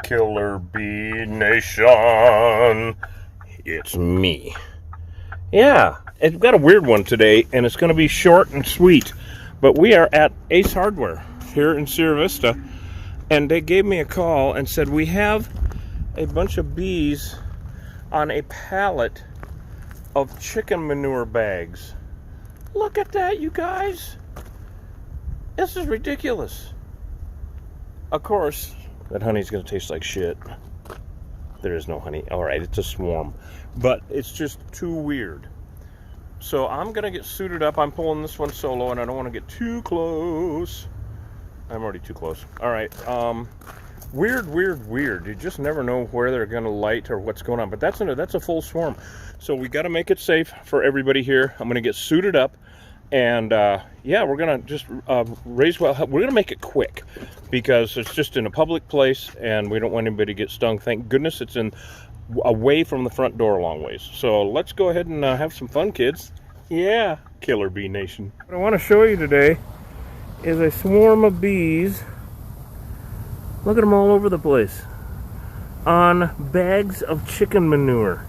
Killer Bee Nation. It's me. Yeah, it's got a weird one today, and it's going to be short and sweet. But we are at Ace Hardware here in Sierra Vista, and they gave me a call and said we have a bunch of bees on a pallet of chicken manure bags. Look at that, you guys. This is ridiculous. Of course, that honey's going to taste like shit. There is no honey. All right, it's a swarm. But it's just too weird. So I'm going to get suited up. I'm pulling this one solo, and I don't want to get too close. I'm already too close. All right. Weird. You just never know where they're going to light or what's going on. But that's a full swarm. So we got to make it safe for everybody here. I'm going to get suited up. And yeah, we're gonna just raise well. We're gonna make it quick because it's just in a public place, and we don't want anybody to get stung. Thank goodness it's away from the front door a long ways. So let's go ahead and have some fun, kids. Yeah, Killer Bee Nation. What I want to show you today is a swarm of bees. Look at them all over the place on bags of chicken manure.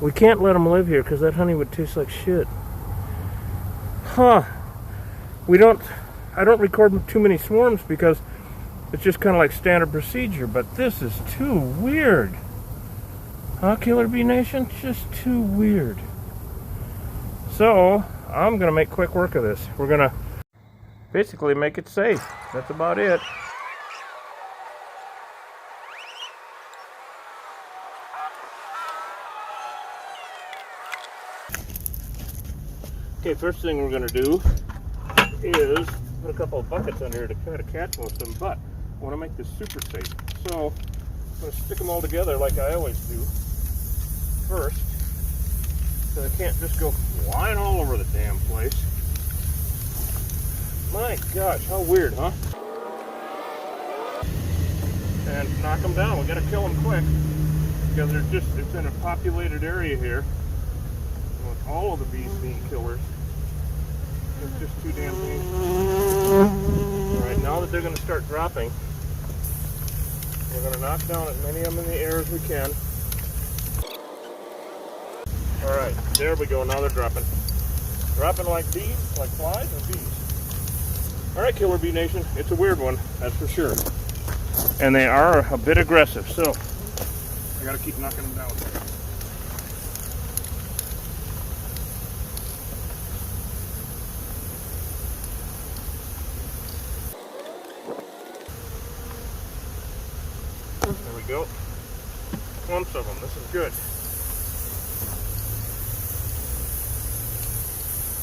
We can't let them live here because that honey would taste like shit. Huh. I don't record too many swarms because it's just kind of like standard procedure, but this is too weird. Huh, Killer Bee Nation? Just too weird. So, I'm going to make quick work of this. We're going to basically make it safe. That's about it. Okay, first thing we're going to do is put a couple of buckets under here to try to catch most of them, but I want to make this super safe. So I'm going to stick them all together like I always do first, so they can't just go flying all over the damn place. My gosh, how weird, huh? And knock them down. We got to kill them quick because it's in a populated area here. With all of the bees being killers. It's just too damn painful. Alright, now that they're going to start dropping, we're going to knock down as many of them in the air as we can. Alright, there we go. Now they're dropping. Dropping like bees, like flies or bees. Alright, Killer Bee Nation, it's a weird one, that's for sure. And they are a bit aggressive, so I got to keep knocking them down. There we go. Clumps of them. This is good.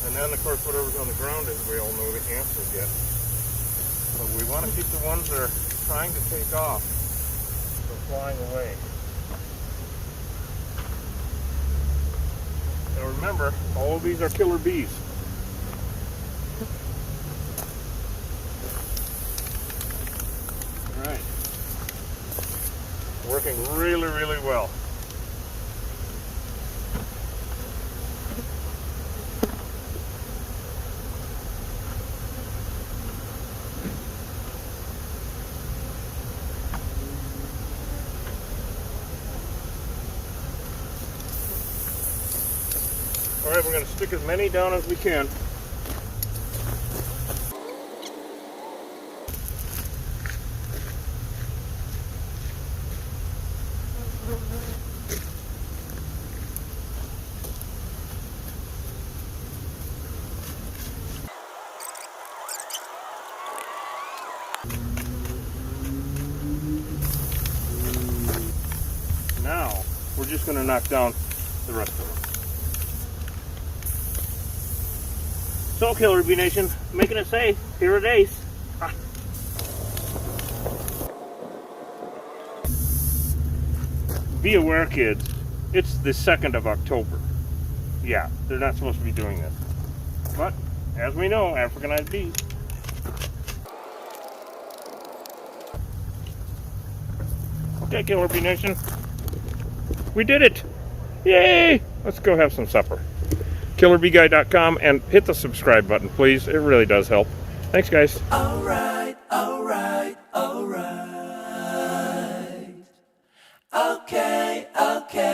And then, of course, whatever's on the ground is we all know the ants will get. But we want to keep the ones that are trying to take off from flying away. Now remember, all of these are killer bees. All right. Working really, really well. All right, we're going to stick as many down as we can. Now, we're just going to knock down the rest of them. So, Killer Bee Nation, making it safe here at Ace. Be aware, kids, it's the 2nd of October. Yeah, they're not supposed to be doing this. But, as we know, Africanized bees. Okay, Killer Bee Nation, we did it! Yay! Let's go have some supper. KillerBeeGuy.com, and hit the subscribe button, please. It really does help. Thanks, guys. All right, all right, all right. Okay, okay.